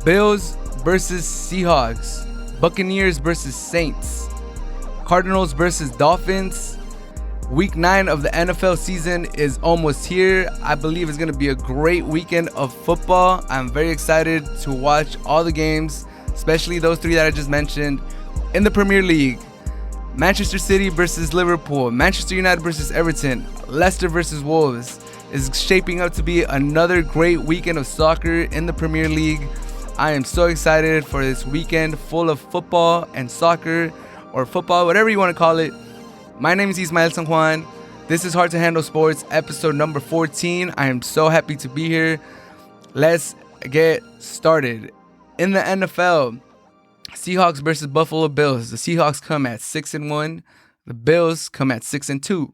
Bills versus Seahawks. Buccaneers versus Saints. Cardinals versus Dolphins. Week 9 of the NFL season is almost here. I believe it's going to be a great weekend of football. I'm very excited to watch all the games, especially those three that I just mentioned. In the Premier League, Manchester City versus Liverpool, Manchester United versus Everton, Leicester versus Wolves is shaping up to be another great weekend of soccer in the Premier League. I am so excited for this weekend full of football and soccer, or football, whatever you want to call it. My name is Ismael San Juan. This is Hard to Handle Sports, episode number 14. I am so happy to be here. Let's get started. In the NFL, Seahawks versus Buffalo Bills. The Seahawks come at 6-1. The Bills come at 6-2.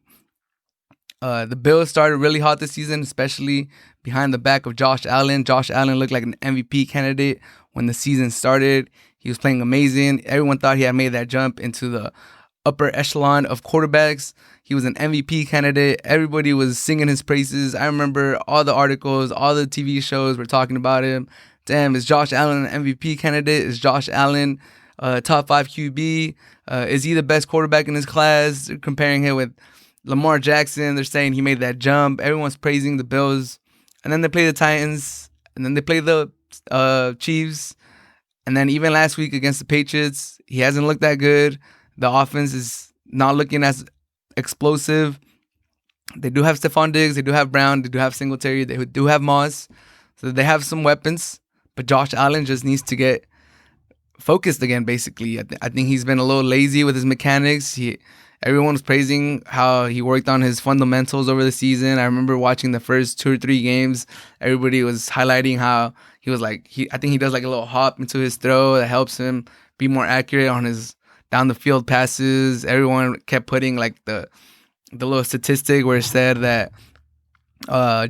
The Bills started really hot this season, especially behind the back of Josh Allen. Josh Allen looked like an MVP candidate when the season started. He was playing amazing. Everyone thought he had made that jump into the upper echelon of quarterbacks. He was an MVP candidate. Everybody was singing his praises. I remember all the articles, all the TV shows were talking about him. Damn, is Josh Allen an MVP candidate? Is Josh Allen top 5 QB? Is he the best quarterback in his class? They're comparing him with Lamar Jackson. They're saying he made that jump. Everyone's praising the Bills. And then they play the Titans. And then they play the Chiefs. And then even last week against the Patriots, he hasn't looked that good. The offense is not looking as explosive. They do have Stephon Diggs. They do have Brown. They do have Singletary. They do have Moss. So they have some weapons. But Josh Allen just needs to get focused again, basically. I think he's been a little lazy with his mechanics. Everyone was praising how he worked on his fundamentals over the season. I remember watching the first 2 or 3 games. Everybody was highlighting how he was like, I think he does like a little hop into his throw that helps him be more accurate on his down the field passes. Everyone kept putting like the little statistic where it said that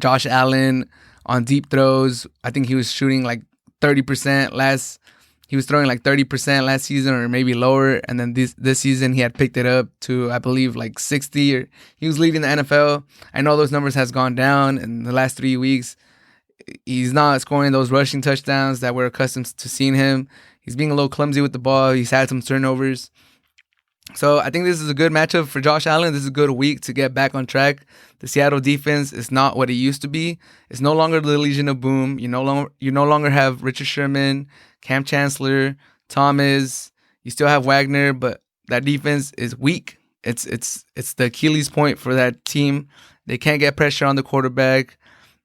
Josh Allen on deep throws, I think he was shooting like 30% he was throwing like 30% last season or maybe lower, and then this season he had picked it up to, I believe, like 60, or he was leading the NFL. I know those numbers has gone down in the last 3 weeks. He's not scoring those rushing touchdowns that we're accustomed to seeing him. He's being a little clumsy with the ball. He's had some turnovers. So I think this is a good matchup for Josh Allen. This is a good week to get back on track. The Seattle defense is not what it used to be. It's no longer the Legion of Boom. You no longer have Richard Sherman, Cam Chancellor, Thomas. You still have Wagner, but that defense is weak. It's the Achilles point for that team. They can't get pressure on the quarterback.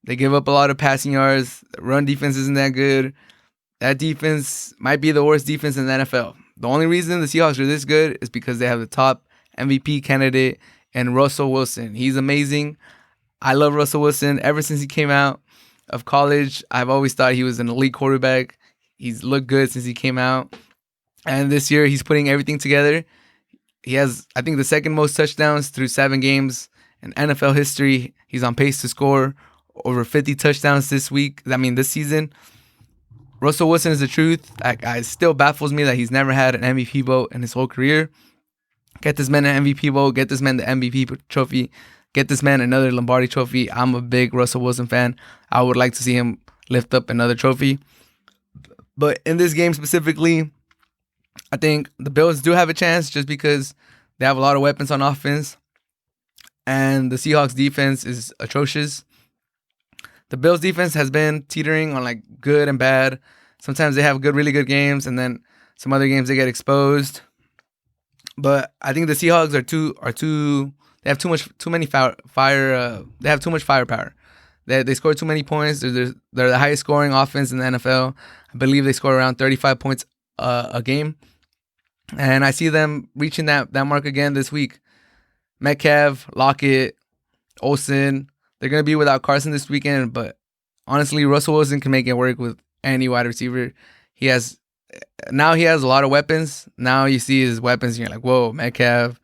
They give up a lot of passing yards. The run defense isn't that good. That defense might be the worst defense in the NFL. The only reason the Seahawks are this good is because they have the top MVP candidate and Russell Wilson. He's amazing. I love Russell Wilson. Ever since he came out of college, I've always thought he was an elite quarterback. He's looked good since he came out. And this year, he's putting everything together. He has, I think, the second most touchdowns through 7 games in NFL history. He's on pace to score over 50 touchdowns this season. Russell Wilson is the truth. It still baffles me that he's never had an MVP vote in his whole career. Get this man an MVP vote. Get this man the MVP trophy. Get this man another Lombardi trophy. I'm a big Russell Wilson fan. I would like to see him lift up another trophy. But in this game specifically, I think the Bills do have a chance just because they have a lot of weapons on offense. And the Seahawks defense is atrocious. The Bills defense has been teetering on like good and bad. Sometimes they have really good games, and then some other games they get exposed. But I think the Seahawks they have too many they have too much firepower. They score too many points. They're the highest scoring offense in the NFL. I believe they score around 35 points a game. And I see them reaching that mark again this week. Metcalf, Lockett, Olsen. They're going to be without Carson this weekend, but honestly, Russell Wilson can make it work with any wide receiver. He has a lot of weapons. Now you see his weapons, and you're like, whoa, Metcalf,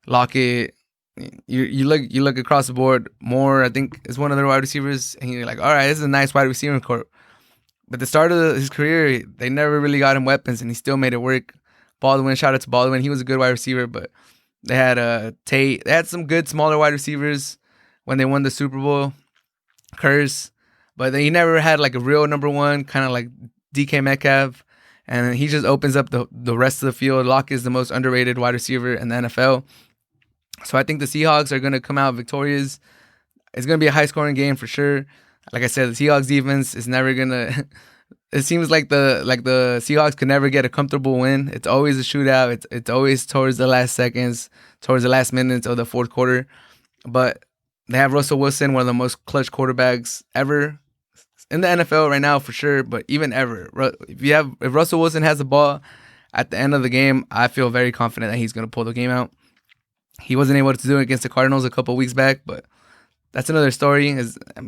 Lockett. You look across the board. Moore, I think, is one of their wide receivers, and you're like, all right, this is a nice wide receiver corps. But the start of his career, they never really got him weapons, and he still made it work. Baldwin, shout out to Baldwin. He was a good wide receiver, but they had Tate. They had some good smaller wide receivers when they won the Super Bowl. Curse. But he never had like a real number one, kind of like DK Metcalf, and he just opens up the rest of the field. Locke is the most underrated wide receiver in the NFL. So I think the Seahawks are going to come out victorious. It's going to be a high-scoring game for sure. Like I said, the Seahawks defense is never going to... It seems like the Seahawks could never get a comfortable win. It's always a shootout. It's always towards the last seconds, towards the last minutes of the fourth quarter. But they have Russell Wilson, one of the most clutch quarterbacks ever in the NFL right now for sure, but even ever. If Russell Wilson has the ball at the end of the game, I feel very confident that he's going to pull the game out. He wasn't able to do it against the Cardinals a couple weeks back, but that's another story.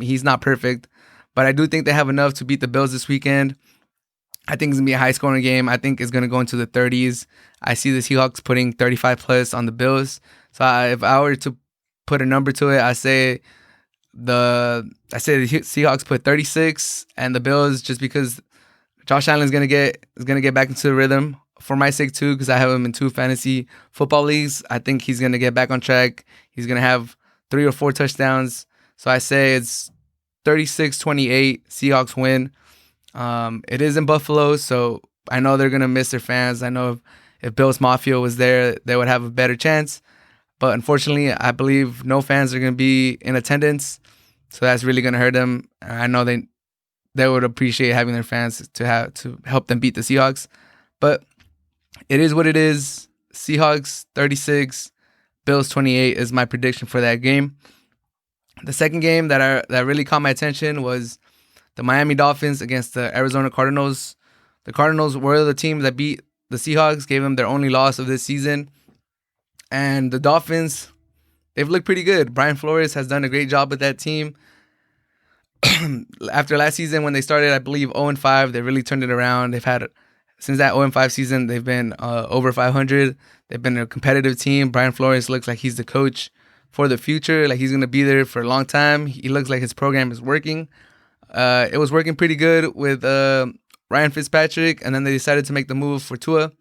He's not perfect, but I do think they have enough to beat the Bills this weekend. I think it's going to be a high-scoring game. I think it's going to go into the 30s. I see the Seahawks putting 35-plus on the Bills. So if I were to put a number to it, I say the Seahawks put 36, and the Bills, just because Josh Allen is going to get back into the rhythm for my sake too, because I have him in 2 fantasy football leagues. I think he's going to get back on track. He's going to have 3 or 4 touchdowns. So I say it's 36-28, Seahawks win. It is in Buffalo, so I know they're going to miss their fans. I know if Bills Mafia was there, they would have a better chance. But unfortunately, I believe no fans are going to be in attendance, so that's really going to hurt them. I know they would appreciate having their fans to help them beat the Seahawks. But it is what it is. Seahawks 36, Bills 28 is my prediction for that game. The second game that really caught my attention was the Miami Dolphins against the Arizona Cardinals. The Cardinals were the team that beat the Seahawks, gave them their only loss of this season. And the Dolphins, they've looked pretty good. Brian Flores has done a great job with that team. After last season, when they started, I believe, 0-5, they really turned it around. Since that 0-5 season, they've been over 500. They've been a competitive team. Brian Flores looks like he's the coach for the future. Like, he's going to be there for a long time. He looks like his program is working. It was working pretty good with Ryan Fitzpatrick, and then they decided to make the move for Tua.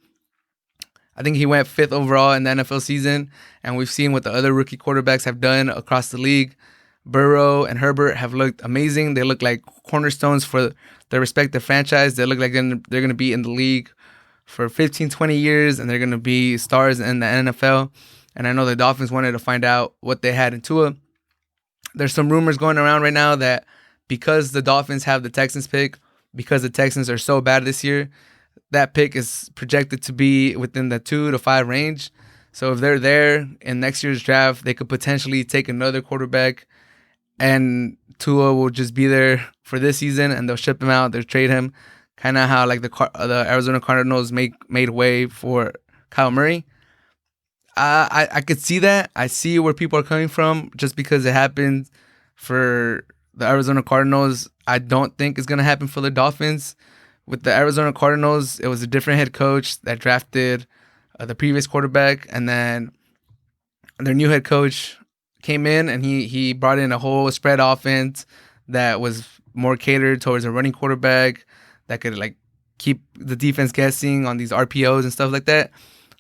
I think he went 5th overall in the NFL season, and we've seen what the other rookie quarterbacks have done across the league. Burrow and Herbert have looked amazing. They look like cornerstones for their respective franchise. They look like they're going to be in the league for 15, 20 years, and they're going to be stars in the NFL. And I know the Dolphins wanted to find out what they had in Tua. There's some rumors going around right now that because the Dolphins have the Texans pick, because the Texans are so bad this year, that pick is projected to be within the 2 to 5 range. So if they're there in next year's draft, they could potentially take another quarterback, and Tua will just be there for this season, and they'll ship him out. They'll trade him, kind of how like the Arizona Cardinals made way for Kyle Murray. I could see that. I see where people are coming from. Just because it happened for the Arizona Cardinals, I don't think it's going to happen for the Dolphins. With the Arizona Cardinals, it was a different head coach that drafted the previous quarterback, and then their new head coach came in, and he brought in a whole spread offense that was more catered towards a running quarterback that could like keep the defense guessing on these RPOs and stuff like that.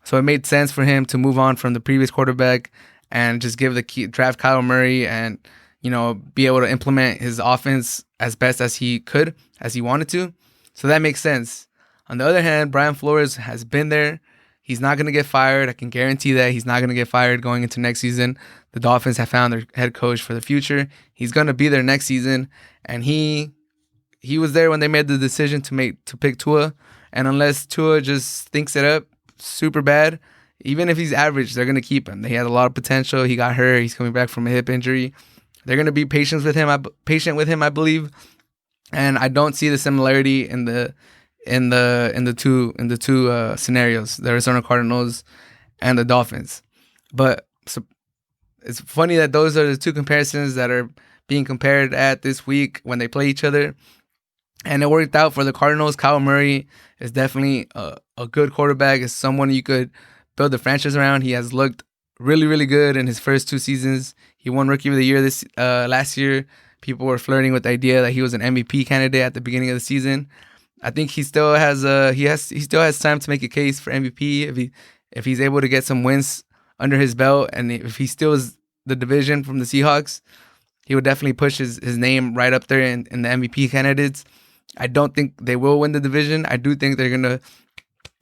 So it made sense for him to move on from the previous quarterback and just give the key draft Kyle Murray and, you know, be able to implement his offense as best as he could, as he wanted to. So that makes sense. On the other hand, Brian Flores has been there. He's not going to get fired. I can guarantee that he's not going to get fired going into next season. The Dolphins have found their head coach for the future. He's going to be there next season, and he was there when they made the decision to pick Tua. And unless Tua just thinks it up super bad, even if he's average, they're going to keep him. He had a lot of potential. He got hurt. He's coming back from a hip injury. They're going to be patient with him, I believe. And I don't see the similarity in the two scenarios, the Arizona Cardinals and the Dolphins. But so it's funny that those are the two comparisons that are being compared at this week when they play each other. And it worked out for the Cardinals. Kyle Murray is definitely a good quarterback. Is someone you could build the franchise around. He has looked really, really good in his first 2 seasons. He won Rookie of the Year last year. People were flirting with the idea that he was an MVP candidate at the beginning of the season. I think he still has time to make a case for MVP if he's able to get some wins under his belt, and if he steals the division from the Seahawks, he would definitely push his name right up there in the MVP candidates. I don't think they will win the division. I do think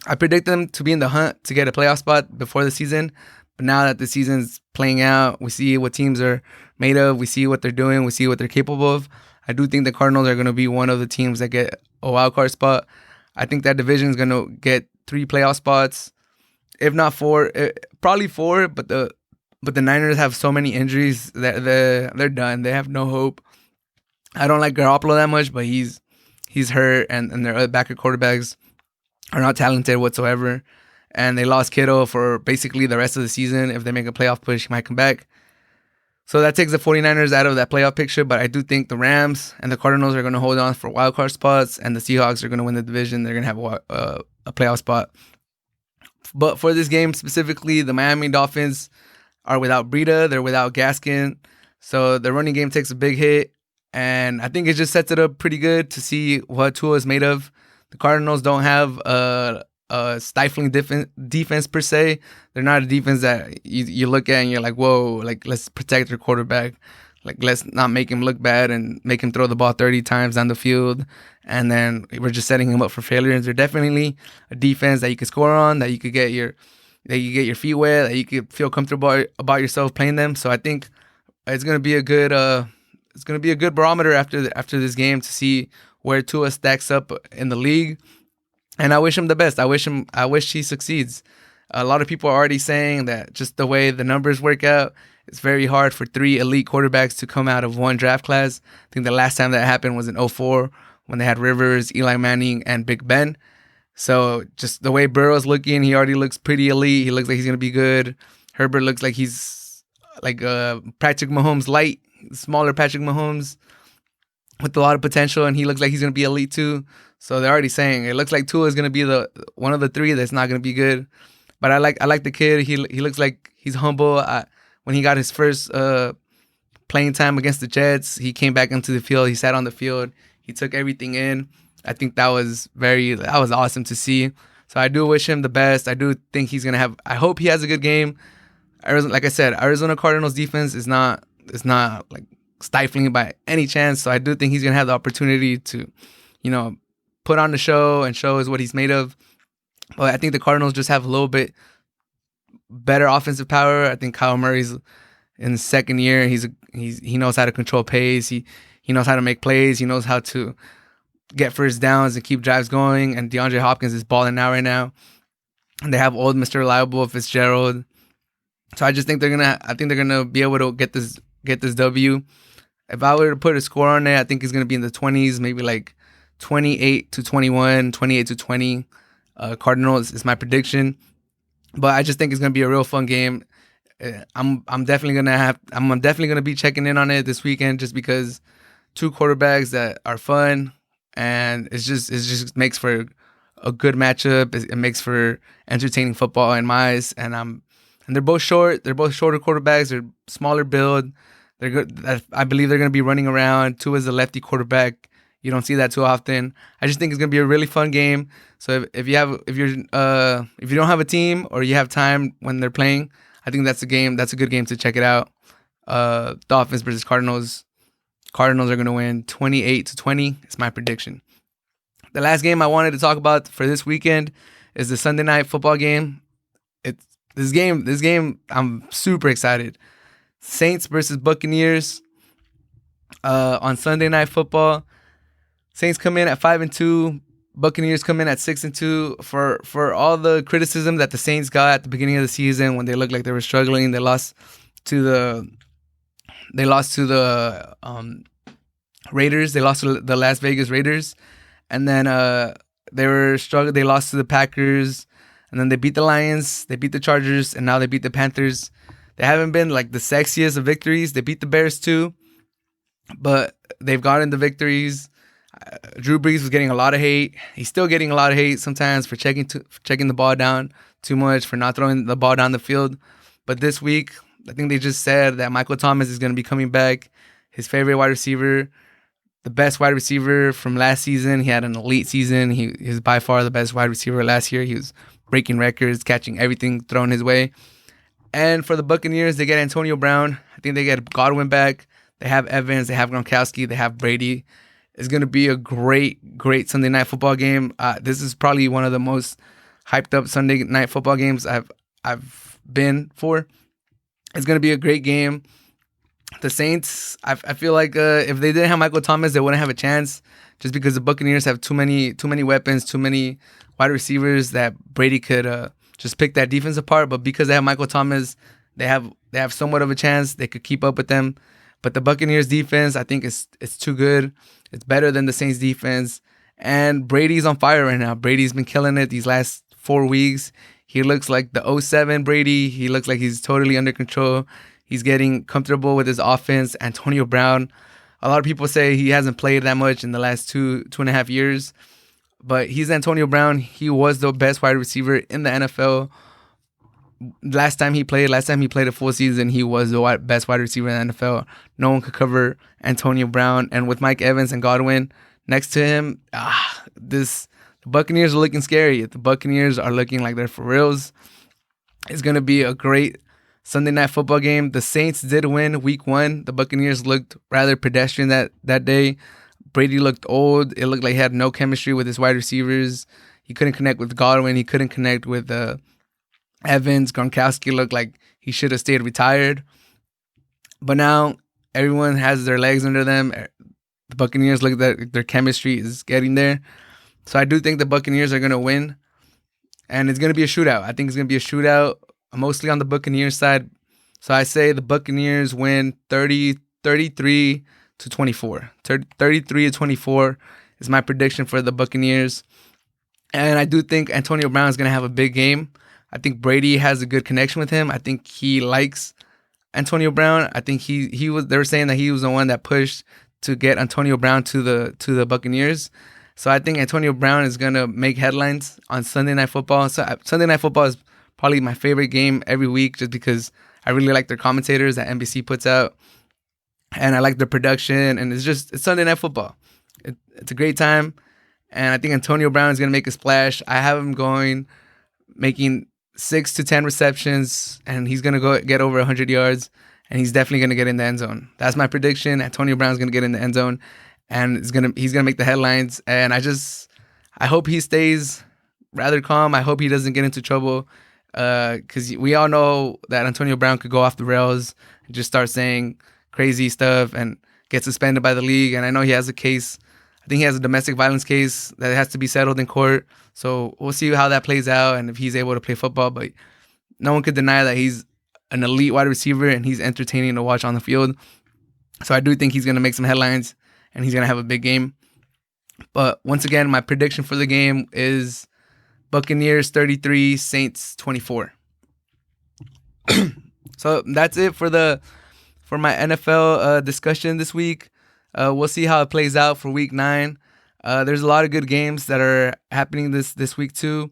I predict them to be in the hunt to get a playoff spot before the season. But now that the season's playing out, we see what teams are made of. We see what they're doing. We see what they're capable of. I do think the Cardinals are going to be one of the teams that get a wild card spot. I think that division is going to get 3 playoff spots, if not 4, probably 4. But the Niners have so many injuries that they're done. They have no hope. I don't like Garoppolo that much, but he's hurt, and their backup quarterbacks are not talented whatsoever. And they lost Kittle for basically the rest of the season. If they make a playoff push, he might come back. So that takes the 49ers out of that playoff picture. But I do think the Rams and the Cardinals are going to hold on for wildcard spots. And the Seahawks are going to win the division. They're going to have a playoff spot. But for this game specifically, the Miami Dolphins are without Breida. They're without Gaskin. So the running game takes a big hit. And I think it just sets it up pretty good to see what Tua is made of. The Cardinals don't have a stifling defense per se. They're not a defense that you look at and you're like, whoa, like, let's protect their quarterback. Like, let's not make him look bad and make him throw the ball 30 times down the field. And then we're just setting him up for failure. They're definitely a defense that you can score on, that you could get your feet wet, that you could feel comfortable about yourself playing them. So I think it's gonna be a good barometer after this game to see where Tua stacks up in the league. And I wish him the best. I wish he succeeds. A lot of people are already saying that just the way the numbers work out, it's very hard for 3 elite quarterbacks to come out of one draft class. I think the last time that happened was in 2004 when they had Rivers, Eli Manning, and Big Ben. So just the way Burrow's looking, he already looks pretty elite. He looks like he's going to be good. Herbert looks like he's like Patrick Mahomes light, smaller Patrick Mahomes with a lot of potential, and he looks like he's going to be elite too. So they're already saying it looks like Tua is going to be the one of the 3 that's not going to be good. But I like the kid. He looks like he's humble. When he got his first playing time against the Jets, he came back into the field. He sat on the field. He took everything in. I think that was awesome to see. So I do wish him the best. I do think he's going to have. I hope he has a good game. Like I said, Arizona Cardinals defense is not like stifling by any chance. So I do think he's going to have the opportunity to, put on the show and show us what he's made of. But I think the Cardinals just have a little bit better offensive power. I think Kyle Murray's in his second year. He knows how to control pace. He knows how to make plays. He knows how to get first downs and keep drives going. And DeAndre Hopkins is balling out right now. And they have old Mr. Reliable Fitzgerald. So I just think they're gonna be able to get this W. If I were to put a score on it, I think it's gonna be in the 20s, maybe like 28-21, 28-20. Cardinals is my prediction. But I just think it's gonna be a real fun game. I'm definitely gonna be checking in on it this weekend just because 2 quarterbacks that are fun, and it just makes for a good matchup. It makes for entertaining football in my eyes, and they're both short. They're both shorter quarterbacks. They're smaller build. They're good. I believe they're gonna be running around. Tua is a lefty quarterback. You don't see that too often. I just think it's gonna be a really fun game. So if you don't have a team or you have time when they're playing, I think that's a game. That's a good game to check it out. Dolphins versus Cardinals. Cardinals are gonna win 28-20. It's my prediction. The last game I wanted to talk about for this weekend is the Sunday night football game. This game. I'm super excited. Saints versus Buccaneers on Sunday Night Football. Saints come in at 5-2. Buccaneers come in at 6-2. For all the criticism that the Saints got at the beginning of the season when they looked like they were struggling, they lost to the Raiders. They lost to the Las Vegas Raiders, and then they were struggling. They lost to the Packers, and then they beat the Lions. They beat the Chargers, and now they beat the Panthers. They haven't been like the sexiest of victories. They beat the Bears too, but they've gotten the victories. Drew Brees was getting a lot of hate. He's still getting a lot of hate sometimes for checking the ball down too much, for not throwing the ball down the field. But this week, I think they just said that Michael Thomas is going to be coming back. His favorite wide receiver, the best wide receiver from last season. He had an elite season. He was by far the best wide receiver last year. He was breaking records, catching everything thrown his way. And for the Buccaneers, they get Antonio Brown. I think they get Godwin back. They have Evans. They have Gronkowski. They have Brady. It's going to be a great Sunday night football game. This is probably one of the most hyped up Sunday night football games I've been for. It's going to be a great game. The Saints, I feel like if they didn't have Michael Thomas, they wouldn't have a chance, just because the Buccaneers have too many weapons, too many wide receivers that Brady could just pick that defense apart. But because they have Michael Thomas, they have somewhat of a chance. They could keep up with them. But the Buccaneers defense, I think it's too good. It's better than the Saints defense. And Brady's on fire right now. Brady's been killing it these last 4 weeks. He looks like the 2007 Brady. He looks like he's totally under control. He's getting comfortable with his offense. Antonio Brown, a lot of people say he hasn't played that much in the last two and a half years. But he's Antonio Brown. He was the best wide receiver in the NFL. Last time he played a full season, he was the best wide receiver in the NFL. No one could cover Antonio Brown. And with Mike Evans and Godwin next to him, the Buccaneers are looking scary. The Buccaneers are looking like they're for reals. It's going to be a great Sunday night football game. The Saints did win week 1. The Buccaneers looked rather pedestrian that day. Brady looked old. It looked like he had no chemistry with his wide receivers. He couldn't connect with Godwin. He couldn't connect with Evans. Gronkowski looked like he should have stayed retired. But now everyone has their legs under them. The Buccaneers look like their chemistry is getting there. So I do think the Buccaneers are going to win. And it's going to be a shootout. I think it's going to be a shootout, mostly on the Buccaneers side. So I say the Buccaneers win 33 to 24. 33 to 24 is my prediction for the Buccaneers. And I do think Antonio Brown is going to have a big game. I think Brady has a good connection with him. I think he likes Antonio Brown. I think they were saying that he was the one that pushed to get Antonio Brown to the Buccaneers. So I think Antonio Brown is going to make headlines on Sunday Night Football. So Sunday Night Football is probably my favorite game every week, just because I really like their commentators that NBC puts out. And I like their production. And it's Sunday Night Football. It's a great time. And I think Antonio Brown is going to make a splash. I have him making 6 to 10 receptions, and he's going to go get over 100 yards, and he's definitely going to get in the end zone. That's my prediction. Antonio Brown is going to get in the end zone, and he's going to make the headlines. And I hope he stays rather calm. I hope he doesn't get into trouble, because we all know that Antonio Brown could go off the rails and just start saying crazy stuff and get suspended by the league. And I know he has a case. I think he has a domestic violence case that has to be settled in court. So we'll see how that plays out and if he's able to play football. But no one could deny that he's an elite wide receiver and he's entertaining to watch on the field. So I do think he's going to make some headlines and he's going to have a big game. But once again, my prediction for the game is Buccaneers 33, Saints 24. So that's it for my NFL discussion this week. We'll see how it plays out for week 9. There's a lot of good games that are happening this week too.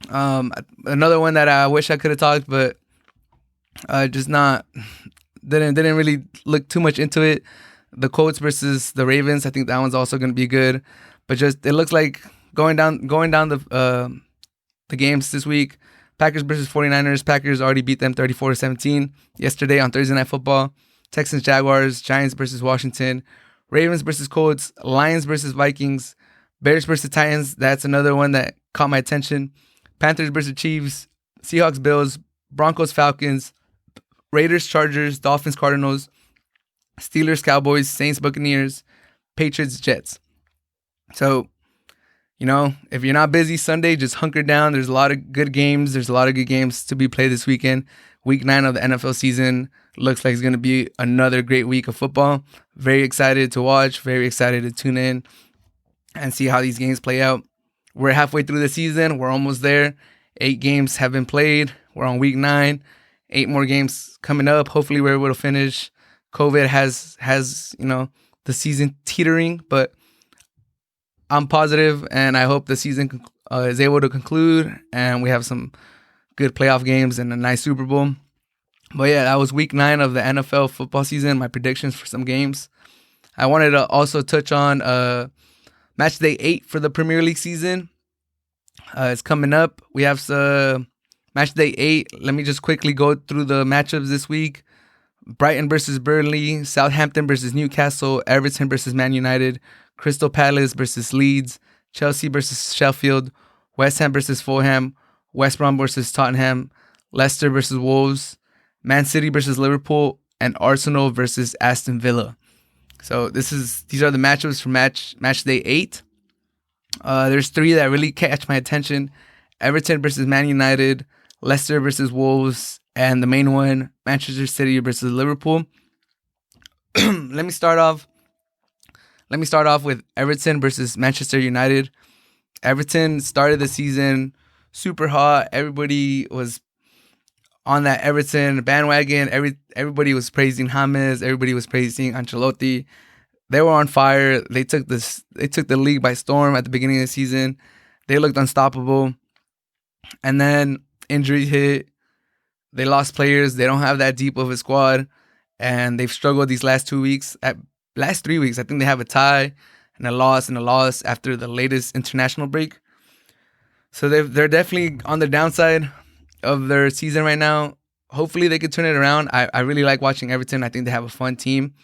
Another one that I wish I could have talked, but just didn't really look too much into it. The Colts versus the Ravens. I think that one's also going to be good. But just it looks like going down the games this week. Packers versus 49ers. Packers already beat them 34-17 yesterday on Thursday Night Football. Texans, Jaguars, Giants versus Washington, Ravens versus Colts, Lions versus Vikings, Bears versus Titans. That's another one that caught my attention. Panthers versus Chiefs, Seahawks, Bills, Broncos, Falcons, Raiders, Chargers, Dolphins, Cardinals, Steelers, Cowboys, Saints, Buccaneers, Patriots, Jets. So, if you're not busy Sunday, just hunker down. There's a lot of good games. There's a lot of good games to be played this weekend. Week 9 of the NFL season looks like it's going to be another great week of football. Very excited to watch. Very excited to tune in and see how these games play out. We're halfway through the season. We're almost there. 8 games have been played. We're on week 9. 8 more games coming up. Hopefully we're able to finish. COVID has the season teetering, but I'm positive, and I hope the season is able to conclude, and we have some good playoff games and a nice Super Bowl. But yeah, that was week 9 of the NFL football season. My predictions for some games. I wanted to also touch on match day 8 for the Premier League season. It's coming up. We have match day 8. Let me just quickly go through the matchups this week. Brighton versus Burnley, Southampton versus Newcastle, Everton versus Man United, Crystal Palace versus Leeds, Chelsea versus Sheffield, West Ham versus Fulham, West Brom versus Tottenham, Leicester versus Wolves, Man City versus Liverpool, and Arsenal versus Aston Villa. So these are the matchups for match day 8. There's 3 that really catch my attention: Everton versus Man United, Leicester versus Wolves, and the main one, Manchester City versus Liverpool. Let me start off with Everton versus Manchester United. Everton started the season super hot. Everybody was on that Everton bandwagon. Everybody was praising James. Everybody was praising Ancelotti. They were on fire. They took the league by storm at the beginning of the season. They looked unstoppable. And then injury hit. They lost players. They don't have that deep of a squad. And they've struggled these last 2 weeks. Last 3 weeks, I think they have a tie and a loss after the latest international break. So they're definitely on the downside of their season right now. Hopefully they could turn it around. I really like watching Everton. I think they have a fun team.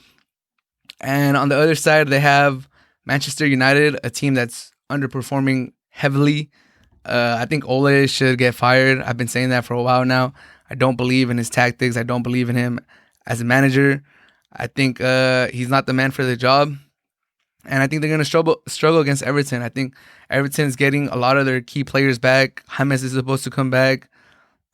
And on the other side, they have Manchester United, a team that's underperforming heavily. I think Ole should get fired. I've been saying that for a while now. I don't believe in his tactics. I don't believe in him as a manager. I think he's not the man for the job. And I think they're going to struggle against Everton. I think Everton's getting a lot of their key players back. James is supposed to come back.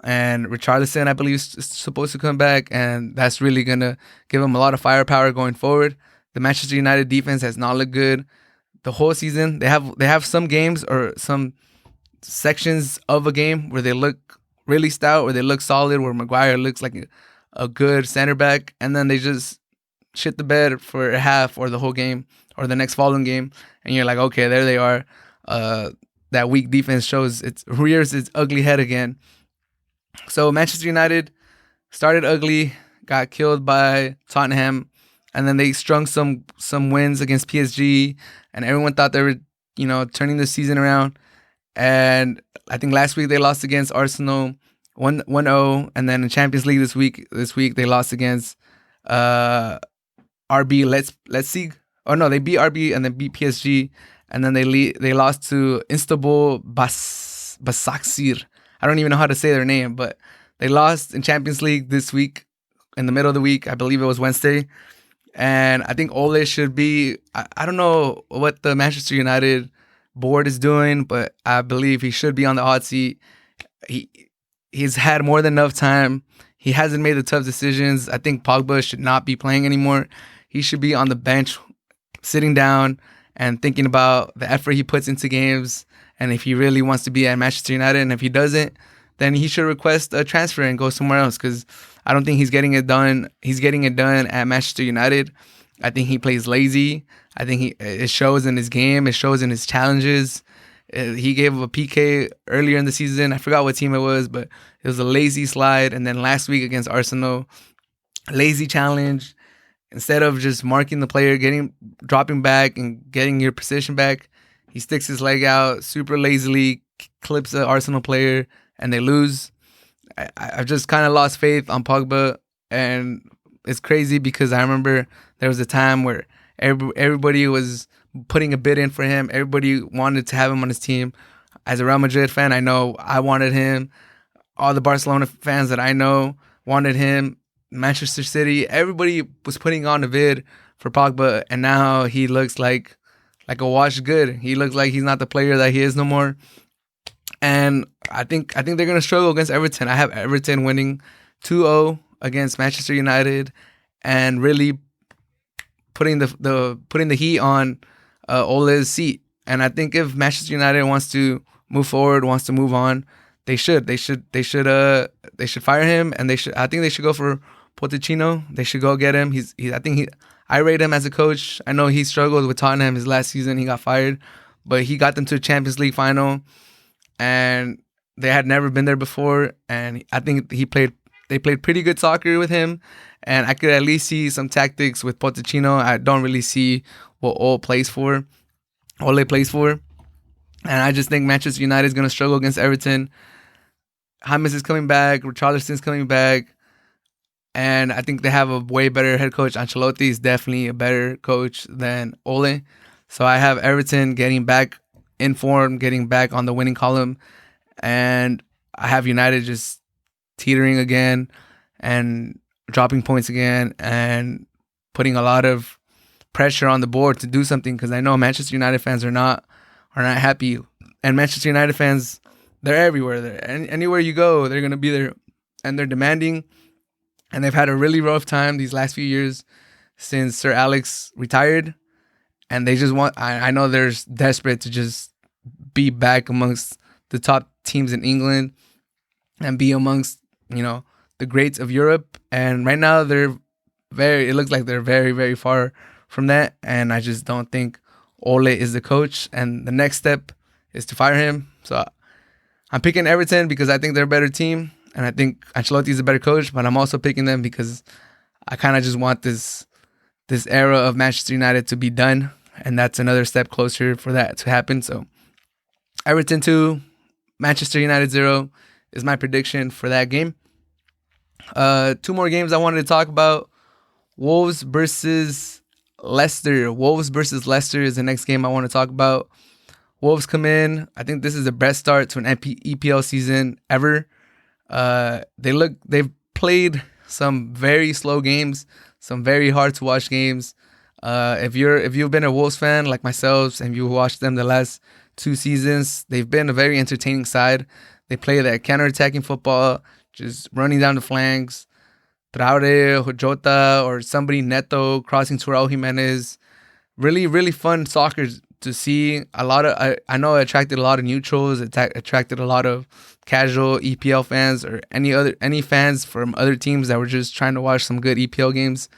And Richarlison, I believe, is supposed to come back. And that's really going to give them a lot of firepower going forward. The Manchester United defense has not looked good the whole season. They have some games or some sections of a game where they look really stout, where they look solid, where Maguire looks like a good center back. And then they just shit the bed for a half or the whole game or the next following game. And you're like, okay, there they are. That weak defense rears its ugly head again. So Manchester United started ugly, got killed by Tottenham, and then they strung some wins against PSG, and everyone thought they were, turning the season around. And I think last week they lost against Arsenal 1-0, and then in Champions League this week they lost against RB Leipzig. Oh no, they beat RB and then beat PSG, and then they lost to Istanbul Basaksehir. I don't even know how to say their name, but they lost in Champions League this week, in the middle of the week. I believe it was Wednesday. And I think Ole should be, I don't know what the Manchester United board is doing, but I believe he should be on the hot seat. He's had more than enough time. He hasn't made the tough decisions. I think Pogba should not be playing anymore. He should be on the bench, sitting down and thinking about the effort he puts into games. And if he really wants to be at Manchester United, and if he doesn't, then he should request a transfer and go somewhere else, because I don't think he's getting it done. He's getting it done at Manchester United. I think he plays lazy. I think it shows in his game. It shows in his challenges. He gave a PK earlier in the season. I forgot what team it was, but it was a lazy slide. And then last week against Arsenal, lazy challenge. Instead of just marking the player, dropping back and getting your position back, he sticks his leg out super lazily, clips an Arsenal player, and they lose. I've just kind of lost faith on Pogba, and it's crazy because I remember there was a time where everybody was putting a bid in for him. Everybody wanted to have him on his team. As a Real Madrid fan, I know I wanted him. All the Barcelona fans that I know wanted him. Manchester City, everybody was putting on a bid for Pogba, and now he looks like a washed good. He looks like he's not the player that he is no more. And I think they're going to struggle against Everton. I have Everton winning 2-0 against Manchester United and really putting the heat on Ole's seat. And I think if Manchester United wants to move forward, wants to move on, they should fire him, and I think they should go for Pochettino. They should go get him. I rate him as a coach. I know he struggled with Tottenham his last season. He got fired, but he got them to a Champions League final, and they had never been there before. And I think they played pretty good soccer with him, and I could at least see some tactics with Pochettino. I don't really see what Ole plays for. And I just think Manchester United is going to struggle against Everton. James is coming back. Richarlison's coming back. And I think they have a way better head coach. Ancelotti is definitely a better coach than Ole. So I have Everton getting back in form, getting back on the winning column. And I have United just teetering again and dropping points again and putting a lot of pressure on the board to do something, because I know Manchester United fans are not happy. And Manchester United fans, they're everywhere. Anywhere you go, they're going to be there. And they're demanding. And they've had a really rough time these last few years since Sir Alex retired. And they just want, I know they're desperate to just be back amongst the top teams in England and be amongst, the greats of Europe. And right now it looks like they're very, very far from that. And I just don't think Ole is the coach. And the next step is to fire him. So I'm picking Everton because I think they're a better team. And I think Ancelotti is a better coach. But I'm also picking them because I kind of just want this era of Manchester United to be done. And that's another step closer for that to happen. So Everton 2, Manchester United 0 is my prediction for that game. 2 more games I wanted to talk about. Wolves versus Leicester. Wolves versus Leicester is the next game I want to talk about. Wolves come in. I think this is the best start to an EPL season ever. They've played some very slow games, some very hard to watch games. If you've been a Wolves fan like myself and you watched them the last 2 seasons, they've been a very entertaining side. They play that counter-attacking football, just running down the flanks. Traore, Jota, or somebody Neto crossing to Raul Jimenez. Really, really fun soccer to see. I know it attracted a lot of neutrals. It attracted a lot of casual EPL fans or any fans from other teams that were just trying to watch some good EPL games.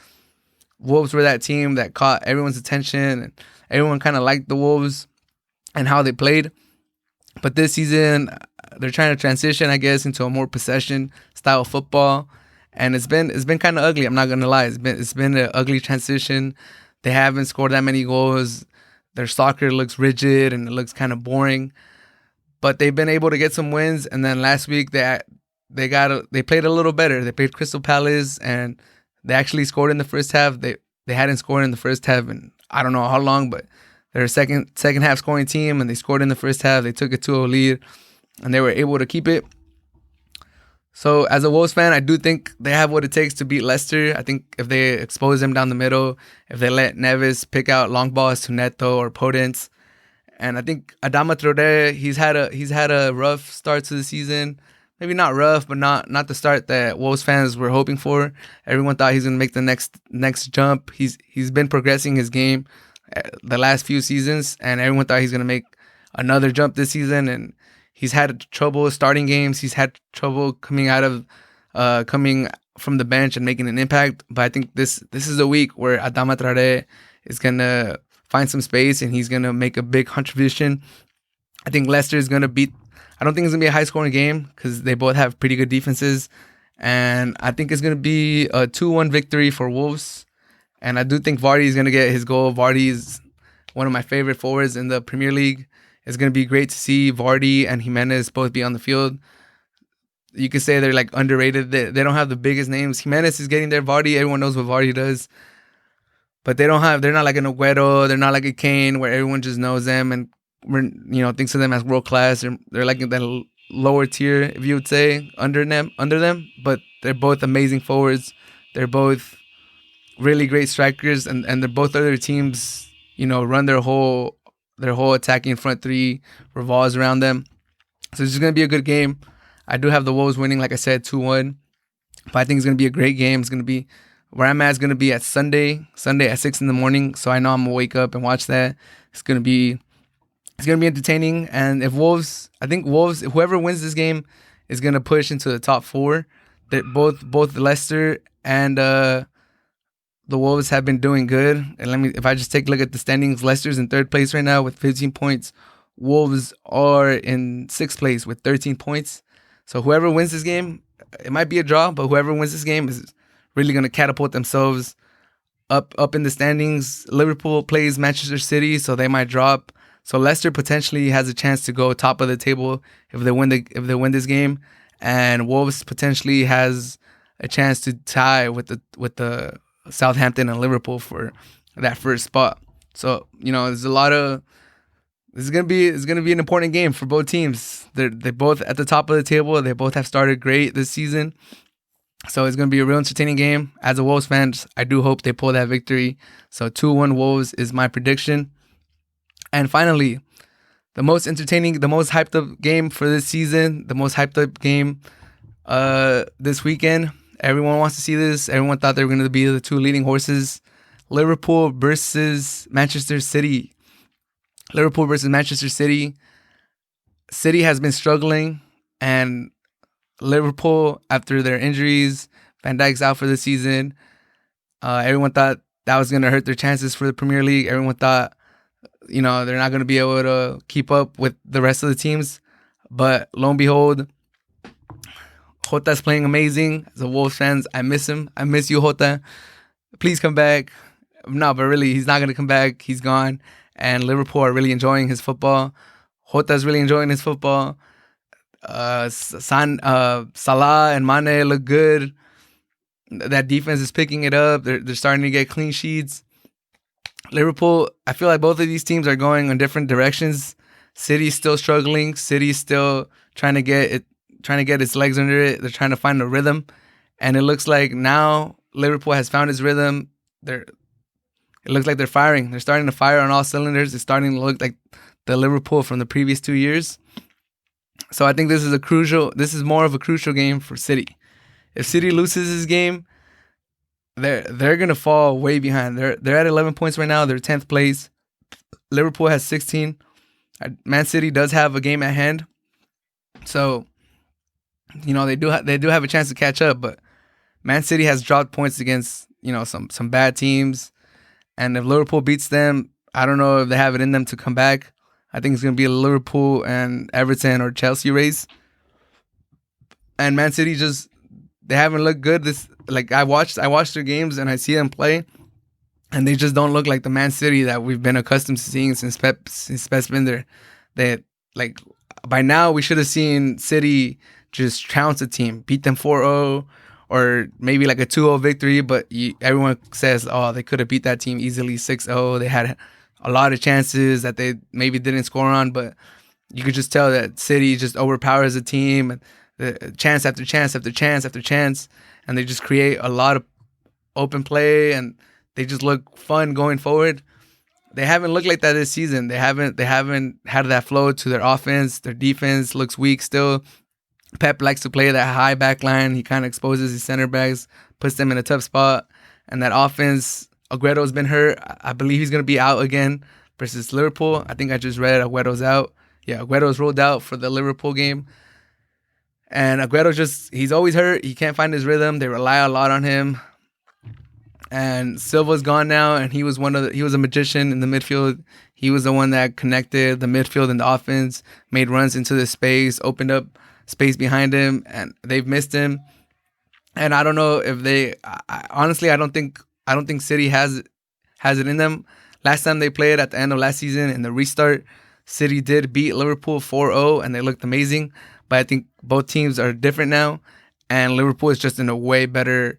Wolves were that team that caught everyone's attention, and everyone kind of liked the Wolves and how they played. But this season, they're trying to transition, I guess, into a more possession style of football. And it's been kind of ugly. I'm not gonna lie. It's been an ugly transition. They haven't scored that many goals. Their soccer looks rigid and it looks kind of boring. But they've been able to get some wins. And then last week they played a little better. They played Crystal Palace and they actually scored in the first half. They hadn't scored in the first half in I don't know how long, but they're a second half scoring team and they scored in the first half. They took a 2-0 lead and they were able to keep it. So as a Wolves fan, I do think they have what it takes to beat Leicester. I think if they expose them down the middle, if they let Neves pick out long balls to Neto or Podence, and I think Adama Traore, he's had a rough start to the season. Maybe not rough, but not the start that Wolves fans were hoping for. Everyone thought he's gonna make the next jump. He's been progressing his game the last few seasons, and everyone thought he's gonna make another jump this season. And he's had trouble starting games. He's had trouble coming from the bench and making an impact. But I think this is a week where Adama Traore is going to find some space and he's going to make a big contribution. I think Leicester is going to beat... I don't think it's going to be a high-scoring game because they both have pretty good defenses. And I think it's going to be a 2-1 victory for Wolves. And I do think Vardy is going to get his goal. Vardy is one of my favorite forwards in the Premier League. It's going to be great to see Vardy and Jimenez both be on the field. You could say they're like underrated. They don't have the biggest names. Jimenez is getting there. Vardy, everyone knows what Vardy does. But they're not like an Aguero. They're not like a Kane where everyone just knows them and thinks of them as world class. They're like in that lower tier, if you would say, under them. But they're both amazing forwards. They're both really great strikers, and they're both other teams, run their whole attacking front three revolves around them. So it's just going to be a good game. I do have the Wolves winning, like I said, 2-1. But I think it's going to be a great game. It's going to be, where I'm at is going to be at Sunday at 6 in the morning. So I know I'm going to wake up and watch that. It's going to be entertaining. And whoever wins this game is going to push into the top 4. That both Leicester and the Wolves have been doing good. And if I just take a look at the standings, Leicester's in 3rd place right now with 15 points. Wolves are in 6th place with 13 points. So whoever wins this game, it might be a draw, but whoever wins this game is really going to catapult themselves up in the standings. Liverpool plays Manchester City, so they might drop. So Leicester potentially has a chance to go top of the table if they win this game, and Wolves potentially has a chance to tie with the Southampton and Liverpool for that first spot. So there's a lot of it's gonna be an important game for both teams. They're both at the top of the table. They both have started great this season. So it's going to be a real entertaining game. As a Wolves fan, I do hope they pull that victory. So 2-1 Wolves is my prediction. And finally, the most entertaining, the most hyped up game for this season, the most hyped up game this weekend. Everyone wants to see this. Everyone thought they were going to be the two leading horses. Liverpool versus Manchester City. Liverpool versus Manchester City. City has been struggling, and Liverpool, after their injuries, Van Dijk's out for the season. Everyone thought that was going to hurt their chances for the Premier League. Everyone thought, they're not going to be able to keep up with the rest of the teams. But lo and behold, Jota's playing amazing. As a Wolves fans, I miss him. I miss you, Jota. Please come back. No, but really, he's not going to come back. He's gone. And Liverpool are really enjoying his football. Jota's really enjoying his football. Salah and Mane look good. That defense is picking it up. They're starting to get clean sheets. Liverpool, I feel like both of these teams are going in different directions. City's still struggling. City's still trying to get its legs under it. They're trying to find a rhythm, and it looks like now Liverpool has found its rhythm. It looks like they're firing. They're starting to fire on all cylinders. It's starting to look like the Liverpool from the previous 2 years. So I think this is more of a crucial game for City. If City loses this game, they're gonna fall way behind. They're at 11 points right now. They're 10th place. Liverpool has 16. Man City does have a game at hand, so they do have a chance to catch up. But Man City has dropped points against some bad teams, and if Liverpool beats them, I don't know if they have it in them to come back. I think it's going to be a Liverpool and Everton or Chelsea race. And Man City they haven't looked good. I watched their games and I see them play, and they just don't look like the Man City that we've been accustomed to seeing since Pep's been there. By now we should have seen City just trounce a team, beat them 4-0 or maybe like a 2-0 victory, but everyone says, they could have beat that team easily 6-0. They had a lot of chances that they maybe didn't score on, but you could just tell that City just overpowers the team, and chance after chance after chance after chance, and they just create a lot of open play, and they just look fun going forward. They haven't looked like that this season. They haven't had that flow to their offense. Their defense looks weak still. Pep likes to play that high back line. He kind of exposes his center backs, puts them in a tough spot, and that offense. Aguero's been hurt. I believe he's going to be out again versus Liverpool. I think I just read Aguero's out. Yeah, Aguero's rolled out for the Liverpool game. And Aguero he's always hurt. He can't find his rhythm. They rely a lot on him. And Silva's gone now, and he was a magician in the midfield. He was the one that connected the midfield and the offense, made runs into the space, opened up space behind him, and they've missed him. And I don't know if honestly, I don't think City has it in them. Last time they played at the end of last season in the restart, City did beat Liverpool 4-0, and they looked amazing. But I think both teams are different now, and Liverpool is just in a way better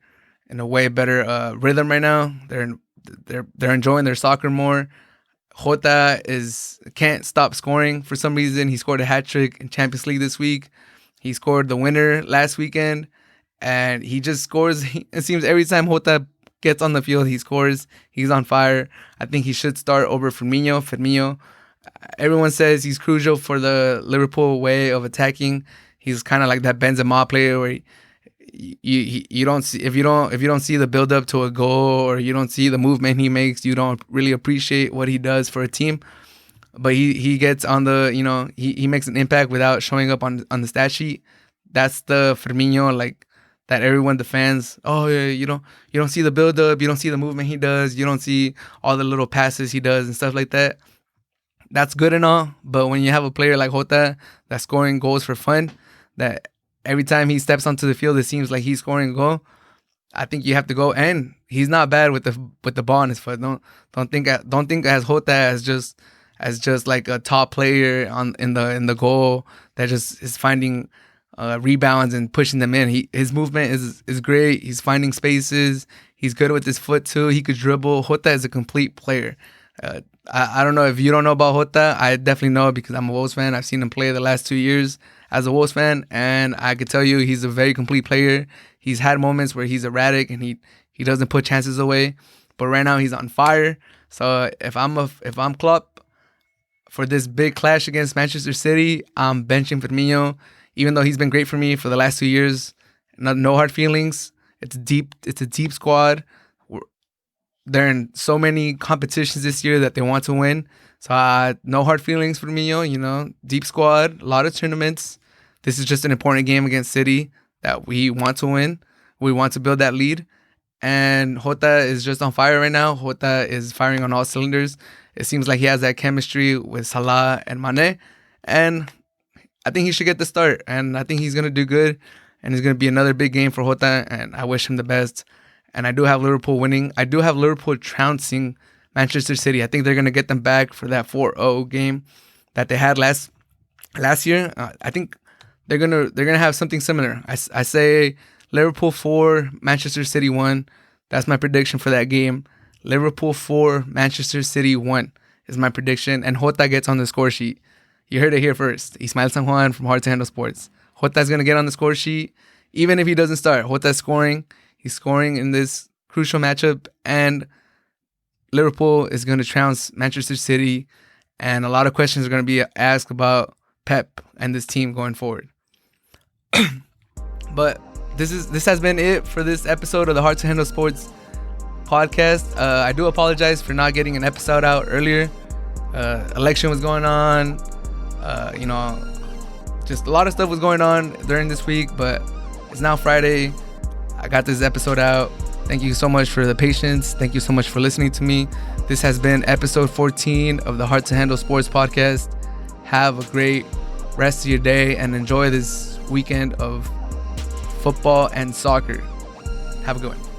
rhythm right now. They're enjoying their soccer more. Jota can't stop scoring for some reason. He scored a hat trick in Champions League this week. He scored the winner last weekend, and he just scores. It seems every time Jota gets on the field, he scores. He's on fire. I think he should start over Firmino. Everyone says he's crucial for the Liverpool way of attacking. He's kind of like that Benzema player where you don't see if you don't see the build up to a goal, or you don't see the movement he makes, you don't really appreciate what he does for a team. But he gets on the he makes an impact without showing up on the stat sheet. That's the Firmino that everyone, the fans, you don't see the build up, you don't see the movement he does, you don't see all the little passes he does and stuff like that. That's good and all, but when you have a player like Jota that's scoring goals for fun, that every time he steps onto the field it seems like he's scoring a goal, I think you have to go. And he's not bad with the ball in his foot. Don't think as Jota as just like a top player in the goal that just is finding rebounds and pushing them in. His movement is great. He's finding spaces. He's good with his foot too. He could dribble. Jota is a complete player. I don't know if you don't know about Jota. I definitely know because I'm a Wolves fan. I've seen him play the last 2 years as a Wolves fan, and I could tell you he's a very complete player. He's had moments where he's erratic and he doesn't put chances away, but right now he's on fire. So if I'm Klopp for this big clash against Manchester City, I'm benching Firmino, even though he's been great for me for the last 2 years. No hard feelings. It's a deep squad. They're in so many competitions this year that they want to win. So no hard feelings for Firmino, deep squad, a lot of tournaments. This is just an important game against City that we want to win. We want to build that lead. And Jota is just on fire right now. Jota is firing on all cylinders. It seems like he has that chemistry with Salah and Mane. And I think he should get the start. And I think he's going to do good. And it's going to be another big game for Jota. And I wish him the best. And I do have Liverpool winning. I do have Liverpool trouncing Manchester City. I think they're going to get them back for that 4-0 game that they had last year. I think they're gonna have something similar. I say Liverpool 4, Manchester City 1. That's my prediction for that game. Liverpool 4, Manchester City 1 is my prediction. And Jota gets on the score sheet. You heard it here first. Ismael San Juan from Hard to Handle Sports. Jota's going to get on the score sheet. Even if he doesn't start, Jota's scoring. He's scoring in this crucial matchup. And Liverpool is going to trounce Manchester City. And a lot of questions are going to be asked about Pep and this team going forward. But this has been it for this episode of the Hard to Handle Sports podcast. I do apologize for not getting an episode out earlier. Election was going on. Just a lot of stuff was going on during this week, but it's now Friday. I got this episode out. Thank you so much for the patience. Thank you so much for listening to me. This has been episode 14 of the Hard to Handle Sports podcast. Have a great rest of your day and enjoy this weekend of football and soccer. Have a good one.